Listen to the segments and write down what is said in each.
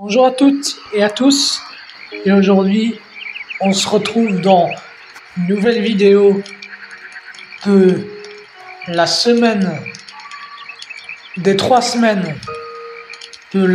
Bonjour à toutes et à tous, et aujourd'hui on se retrouve dans une nouvelle vidéo de la semaine, des 3 semaines de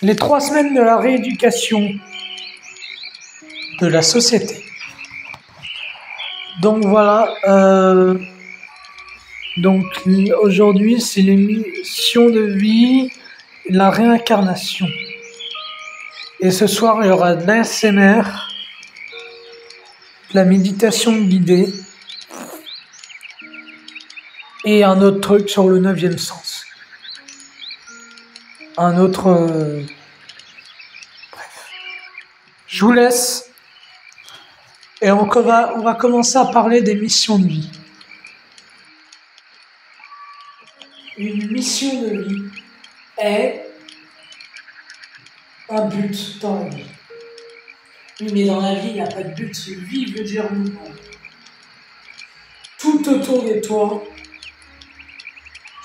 les 3 semaines de la rééducation de la société. Donc voilà, donc aujourd'hui c'est l'émission de vie, la réincarnation. Et ce soir il y aura de l'ASMR, de la méditation guidée et un autre truc sur le 9e sens. Un autre... Bref. Je vous laisse. Et on va commencer à parler des missions de vie. Une mission de vie est un but dans la vie. Oui, mais dans la vie, il n'y a pas de but. Vie veut dire mouvement. Tout autour de toi,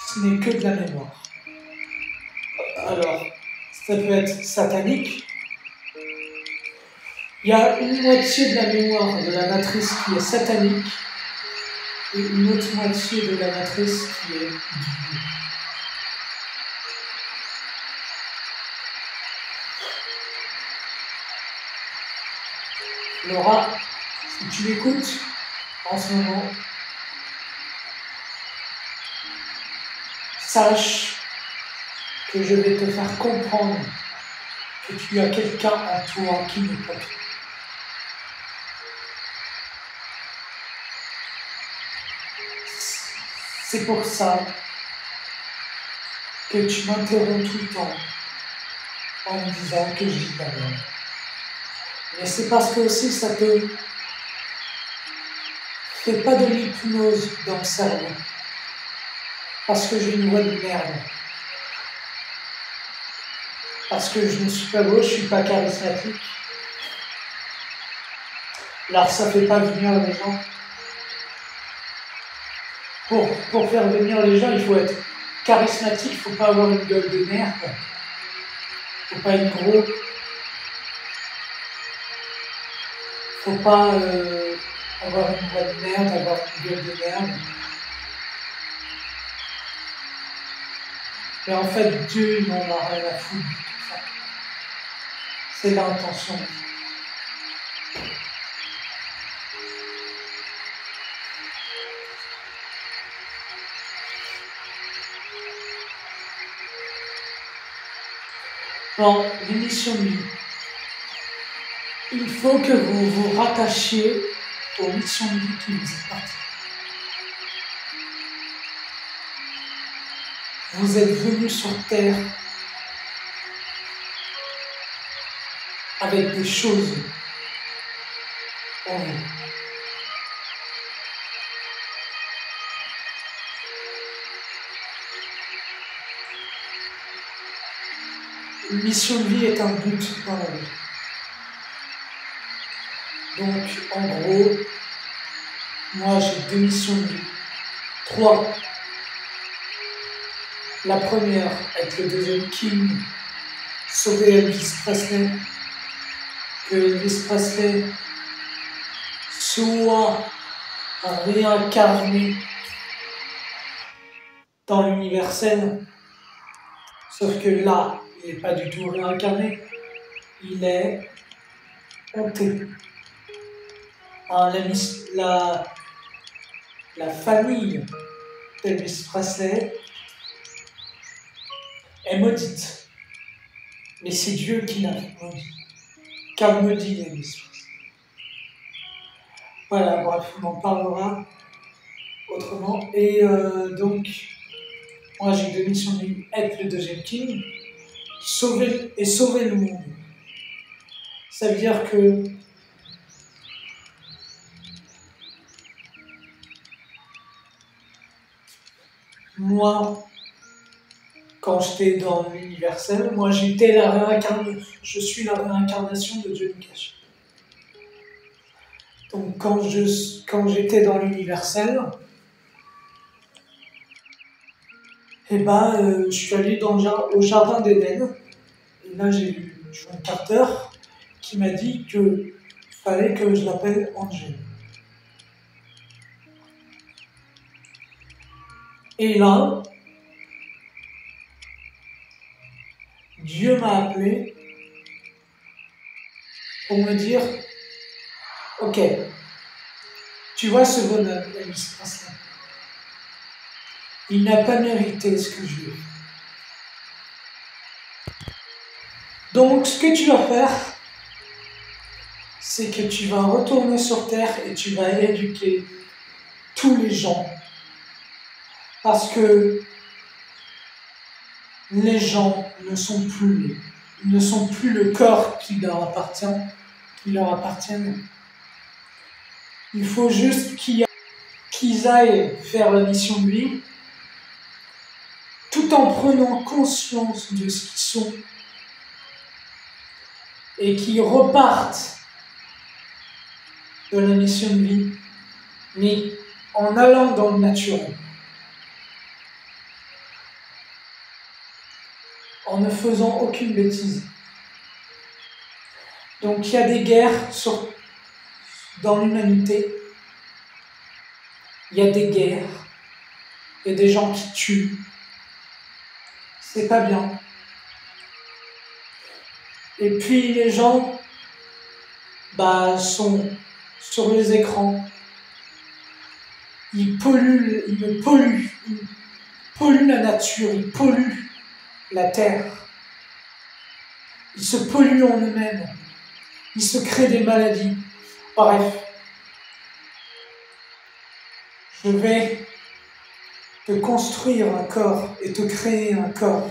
ce n'est que de la mémoire. Alors, ça peut être satanique. Il y a une moitié de la mémoire de la matrice qui est satanique et une autre moitié de la matrice qui est divine. Laura, si tu m'écoutes en ce moment, sache que je vais te faire comprendre que tu as quelqu'un en toi qui n'est pas toi. C'est pour ça que tu m'interromps tout le temps en me disant que je dis de la merde. Mais c'est parce que aussi ça te fait pas de l'hypnose dans le cerveau. Parce que j'ai une voix de merde. Parce que je ne suis pas beau, je ne suis pas charismatique. Alors ça fait pas venir les gens. Pour faire venir les gens, il faut être charismatique, il ne faut pas avoir une gueule de merde. Il ne faut pas être gros. Il ne faut pas avoir une voix de merde, avoir une gueule de merde. Mais en fait, Dieu n'en a rien à foutre de tout ça. C'est l'intention. Dans l'émission de vie, il faut que vous vous rattachiez aux missions de vie qui vous appartiennent. Vous êtes venus sur Terre avec des choses en vous. Une mission de vie est un but dans la vie. Donc, en gros, moi j'ai 2 missions de vie. 3. La première, être le deuxième King, sauver Elvis Presley, que Elvis Presley soit réincarné dans l'universel, sauf que là, il n'est pas du tout réincarné, il est hanté. La famille d'Elvis Presley est maudite. Mais c'est Dieu qui l'a maudit. Qu'a maudit Elvis Presley. Voilà, bref, on en parlera autrement. Et donc, moi j'ai 2 missions de vie, être le deuxième King, sauver le monde. Ça veut dire que moi, quand j'étais dans l'universel, moi j'étais je suis la réincarnation de Dieu Nikash. Donc quand j'étais dans l'universel, je suis allé au jardin d'Éden, et là j'ai eu John Carter qui m'a dit que fallait que je l'appelle Angel. Et là, Dieu m'a appelé pour me dire, ok, tu vois ce bonhomme, il n'a pas mérité ce que je lui ai fait. Donc, ce que tu vas faire, c'est que tu vas retourner sur Terre et tu vas éduquer tous les gens. Parce que les gens ne sont plus le corps qui leur appartiennent. Il faut juste qu'ils aillent faire la mission de vie, tout en prenant conscience de ce qu'ils sont, et qu'ils repartent de la mission de vie, mais en allant dans le naturel, en ne faisant aucune bêtise. Donc il y a des guerres dans l'humanité, il y a des guerres, il y a des gens qui tuent, c'est pas bien. Et puis les gens sont sur les écrans, ils polluent la nature, ils polluent la terre, ils se polluent en eux-mêmes, ils se créent des maladies. Bref, je vais te construire un corps et te créer un corps.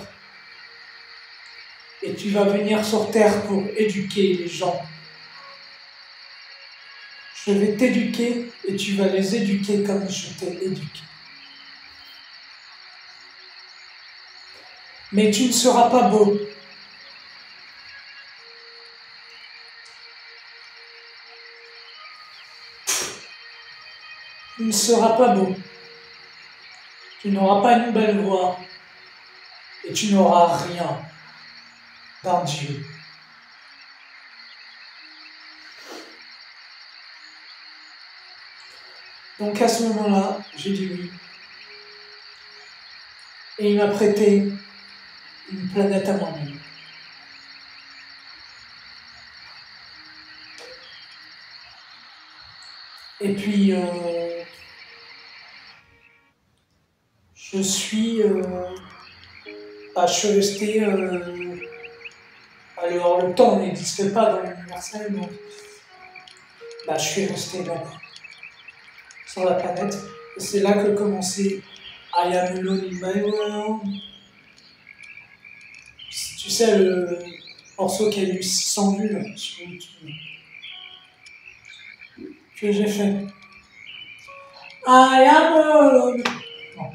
Et tu vas venir sur terre pour éduquer les gens. Je vais t'éduquer et tu vas les éduquer comme je t'ai éduqué. Mais tu ne seras pas beau. Tu ne seras pas beau. Tu n'auras pas une belle voix. Et tu n'auras rien d'un Dieu. Donc à ce moment-là, j'ai dit oui. Et il m'a prêté une planète à moi-même. Et puis, je suis resté... alors, le temps n'existe pas dans l'universel, donc je suis resté là, sur la planète. Et c'est là que commençait I am alone in my world. Tu sais, le morceau qui a eu 600 vues là, sur YouTube, que j'ai fait. I am alone. Non.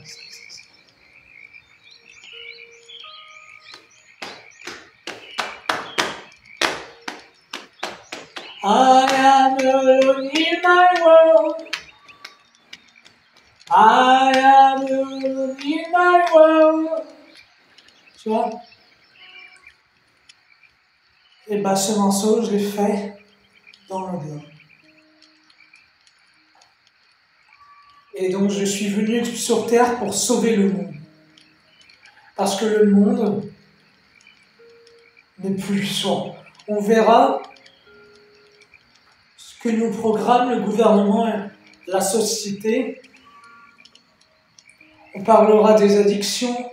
I am alone in my world. I am alone in my world. Tu vois? Et ce morceau, je l'ai fait dans le blanc. Et donc, je suis venu sur Terre pour sauver le monde. Parce que le monde n'est plus soi. On verra ce que nous programme le gouvernement et la société. On parlera des addictions.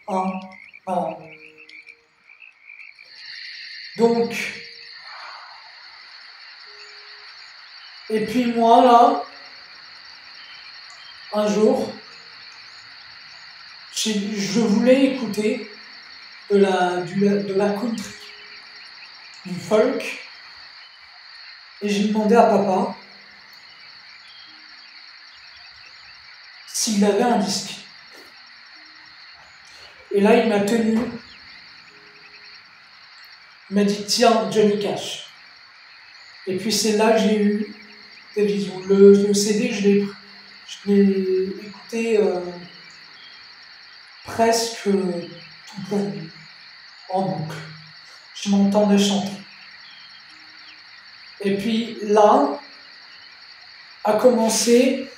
Voilà. Donc, et puis moi là, un jour, je voulais écouter de la country, du folk, et j'ai demandé à papa s'il avait un disque. Et là, il m'a tenu, il m'a dit tiens, Johnny Cash. Et puis c'est là que j'ai eu des visions. Le CD, je l'ai écouté presque toute la nuit, en boucle. Je m'entendais chanter. Et puis là,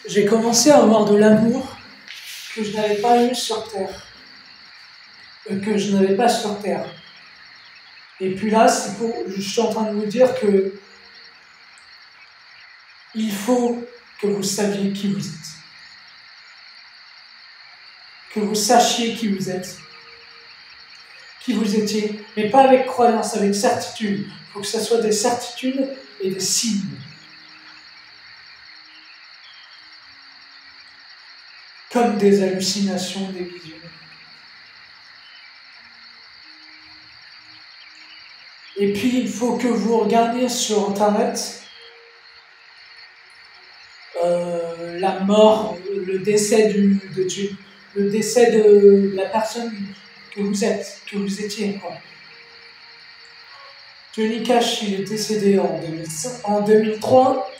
j'ai commencé à avoir de l'amour que je n'avais pas eu sur Terre. Que je n'avais pas sur Terre. Et puis là, je suis en train de vous dire que il faut que vous saviez qui vous êtes. Que vous sachiez qui vous êtes. Qui vous étiez. Mais pas avec croyance, avec certitude. Il faut que ce soit des certitudes et des signes. Comme des hallucinations, des visions. Et puis, il faut que vous regardiez sur Internet la mort, le décès de Dieu, le décès de la personne que vous êtes, que vous étiez. Quoi. Johnny Cash, il est décédé en 2003.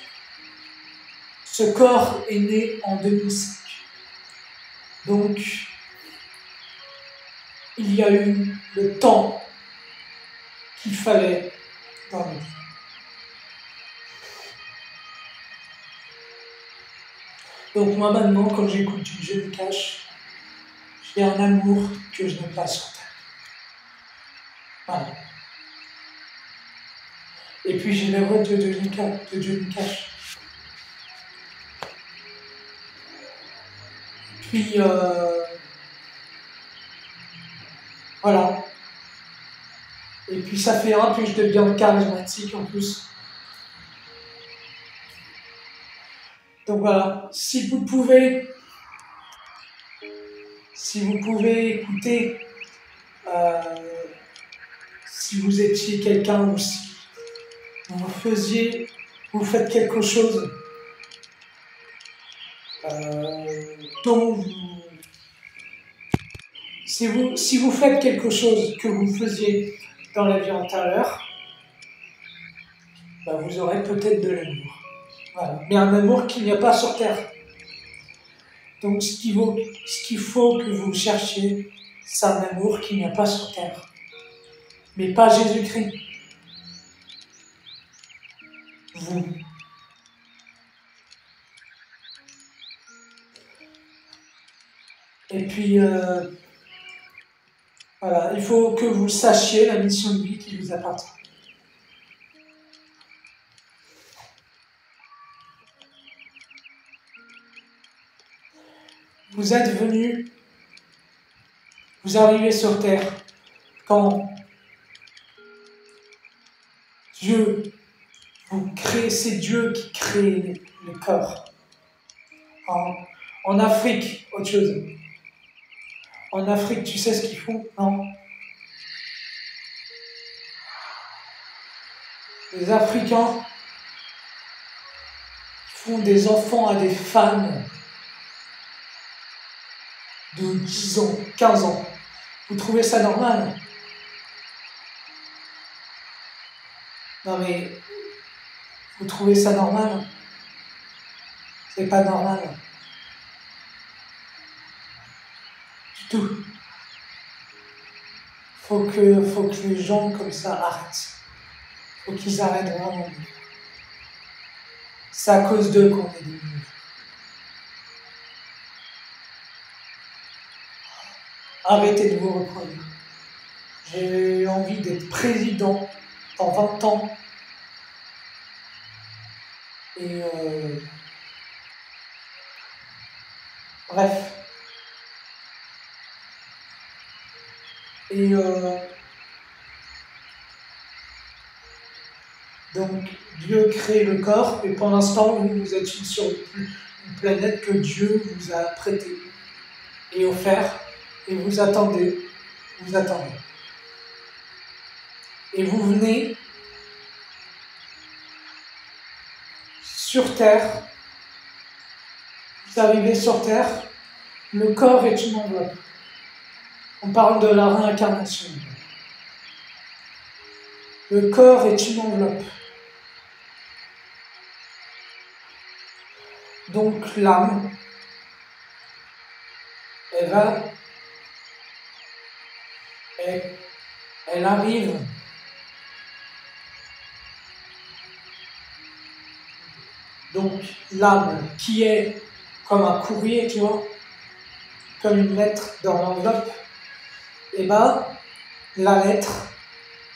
Ce corps est né en 2005. Donc, il y a eu le temps qu'il fallait dans la vie. Donc moi maintenant, quand j'écoute du Johnny Cash, j'ai un amour que je n'ai pas sur Terre. Voilà. Et puis j'ai la voix de Johnny Cash. Puis voilà. Et puis ça fait un, puis je deviens charismatique en plus. Donc voilà, si vous pouvez écouter, si vous étiez quelqu'un ou si vous faites quelque chose dont si vous faites quelque chose que vous faisiez dans la vie antérieure, bah vous aurez peut-être de l'amour. Voilà. Mais un amour qu'il n'y a pas sur Terre. Donc ce qu'il faut que vous cherchiez, c'est un amour qu'il n'y a pas sur Terre. Mais pas Jésus-Christ. Vous. Et puis, voilà, il faut que vous sachiez la mission de vie qui vous appartient. Vous êtes venus, vous arrivez sur Terre quand Dieu vous crée, c'est Dieu qui crée le corps. En Afrique, autre chose. En Afrique, tu sais ce qu'ils font, non? Les Africains font des enfants à des femmes de 10 ans, 15 ans. Vous trouvez ça normal? Non mais, vous trouvez ça normal? C'est pas normal. Du tout. Faut que les gens comme ça arrêtent. Faut qu'ils arrêtent vraiment. C'est à cause d'eux qu'on est devenus. Arrêtez de vous reproduire. J'ai envie d'être président dans 20 ans. Et bref. Et donc, Dieu crée le corps, et pour l'instant, vous êtes sur une planète que Dieu vous a prêtée et offert, et vous attendez. Et vous venez sur Terre, vous arrivez sur Terre, le corps est une enveloppe. On parle de la réincarnation. Le corps est une enveloppe. Donc l'âme, elle va Et elle arrive donc l'âme qui est comme un courrier, tu vois, comme une lettre dans l'enveloppe, et ben la lettre,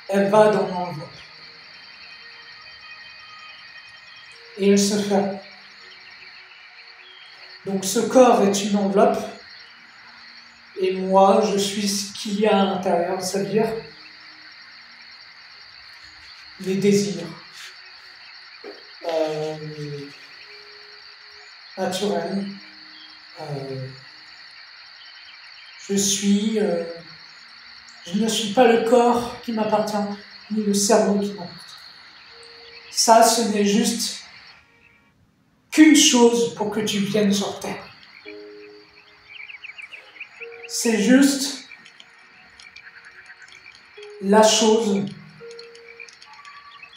elle va dans l'enveloppe. Et elle se ferme. Donc ce corps est une enveloppe, et moi je suis ce qu'il y a à l'intérieur, c'est-à-dire les désirs naturels. Je ne suis pas le corps qui m'appartient, ni le cerveau qui m'appartient. Ça, ce n'est juste qu'une chose pour que tu viennes sur Terre. C'est juste la chose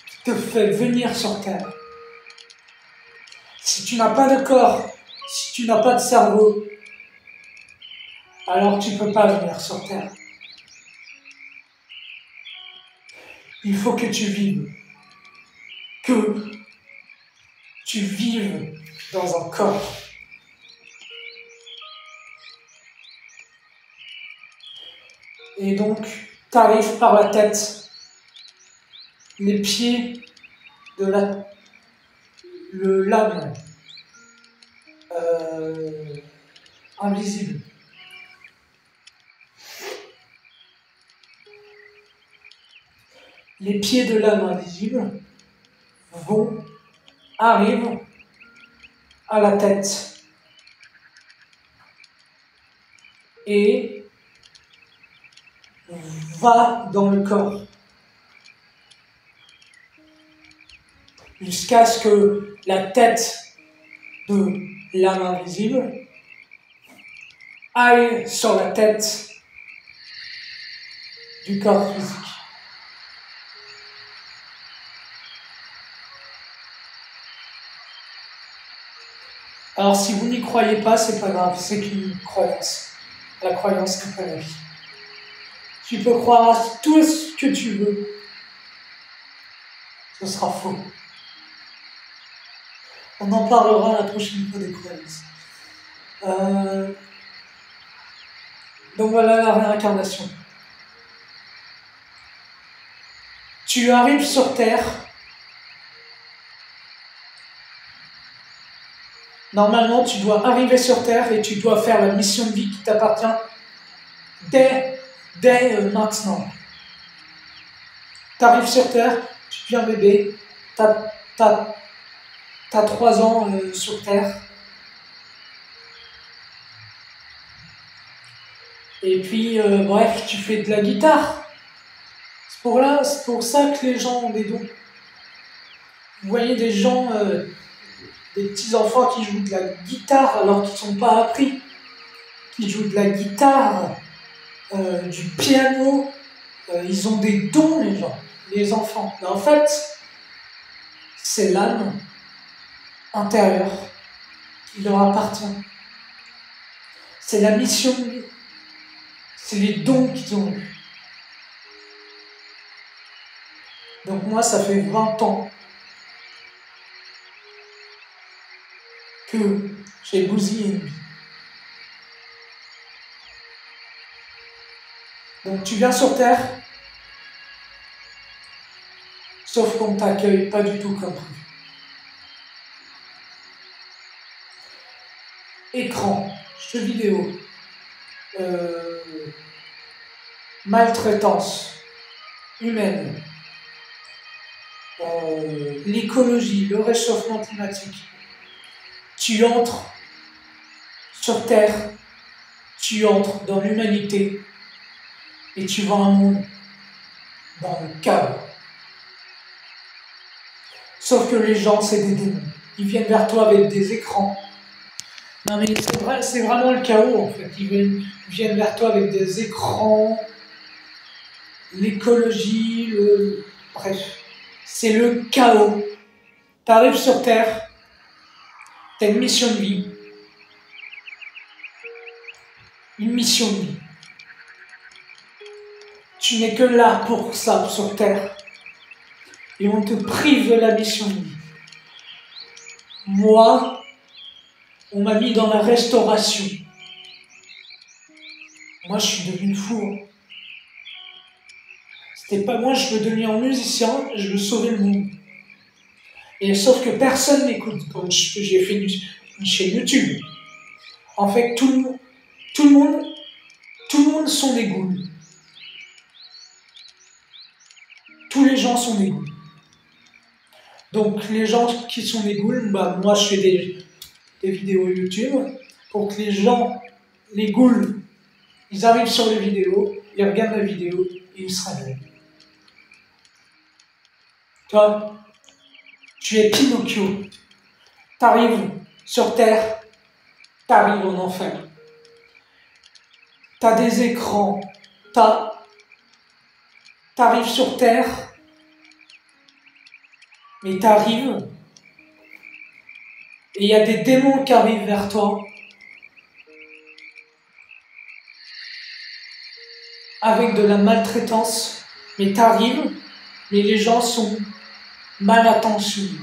qui te fait venir sur Terre. Si tu n'as pas de corps, si tu n'as pas de cerveau, alors tu ne peux pas venir sur Terre. Il faut que tu vives. Que tu vives dans un corps. Et donc, tu arrives par la tête, les pieds de l'âme invisible. Les pieds de l'âme invisible arrivent à la tête et va dans le corps jusqu'à ce que la tête de l'âme invisible aille sur la tête du corps physique. Alors si vous n'y croyez pas, c'est pas grave, c'est qu'une croyance. La croyance n'est pas la vie. Tu peux croire à tout ce que tu veux, ce sera faux. On en parlera la prochaine fois des croyances. Donc voilà la réincarnation. Tu arrives sur Terre. Normalement, tu dois arriver sur Terre et tu dois faire la mission de vie qui t'appartient dès maintenant. Tu arrives sur Terre, tu deviens bébé, t'as 3 ans sur Terre. Et puis, bref, tu fais de la guitare. C'est pour ça que les gens ont des dons. Vous voyez des gens, des petits-enfants qui jouent de la guitare alors qu'ils ne sont pas appris, qui jouent de la guitare, du piano, ils ont des dons, les enfants. Mais en fait, c'est l'âme intérieure qui leur appartient. C'est la mission de vie. C'est les dons qu'ils ont eus. Donc moi, ça fait 20 ans que j'ai bousillé une vie. Donc tu viens sur Terre, sauf qu'on ne t'accueille pas du tout comme prévu. Écran, jeux vidéo, maltraitance humaine, l'écologie, le réchauffement climatique. Tu entres sur Terre, tu entres dans l'humanité et tu vas un monde dans le chaos. Sauf que les gens, c'est des démons. Ils viennent vers toi avec des écrans. Non mais c'est vraiment le chaos en fait. Ils viennent vers toi avec des écrans, l'écologie, bref. C'est le chaos. Tu arrives sur Terre, tu as une mission de vie. Une mission de vie. Tu n'es que là pour ça sur Terre. Et on te prive de la mission de vie. Moi, on m'a mis dans la restauration. Moi, je suis devenu fou. C'était pas moi, je veux devenir musicien, je veux sauver le monde. Et sauf que personne n'écoute quand j'ai fait une chaîne YouTube. En fait, tout le monde sont des ghouls. Tous les gens sont des ghouls. Donc les gens qui sont des ghouls, bah moi je fais des vidéos YouTube pour que les gens, les ghouls, ils arrivent sur les vidéos, ils regardent la vidéo et ils se réveillent. Toi, tu es Pinocchio. T'arrives sur Terre, t'arrives en enfer. T'as des écrans, t'arrives sur Terre, mais t'arrives, et il y a des démons qui arrivent vers toi, avec de la maltraitance, mais t'arrives, mais les gens sont mal intentionnés.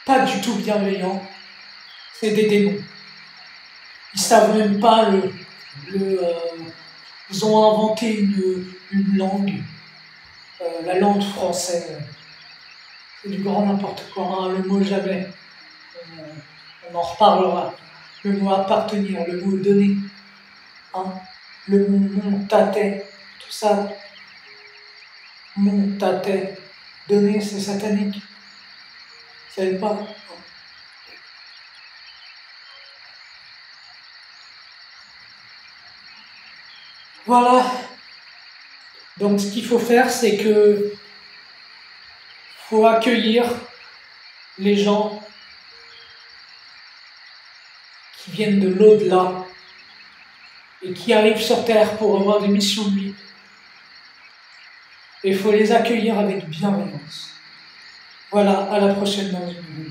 Pas du tout bienveillants, c'est des démons. Ils savent même pas ils ont inventé une langue, la langue française. C'est du grand n'importe quoi, hein, le mot jamais. On en reparlera. Le mot appartenir, le mot donner, hein, le mot mon tâtais, tout ça. Mon tâtais, donner, c'est satanique. Vous savez pas? Voilà. Donc ce qu'il faut faire, c'est que faut accueillir les gens qui viennent de l'au-delà et qui arrivent sur Terre pour avoir des missions de vie. Et il faut les accueillir avec bienveillance. Voilà, à la prochaine dans une vidéo.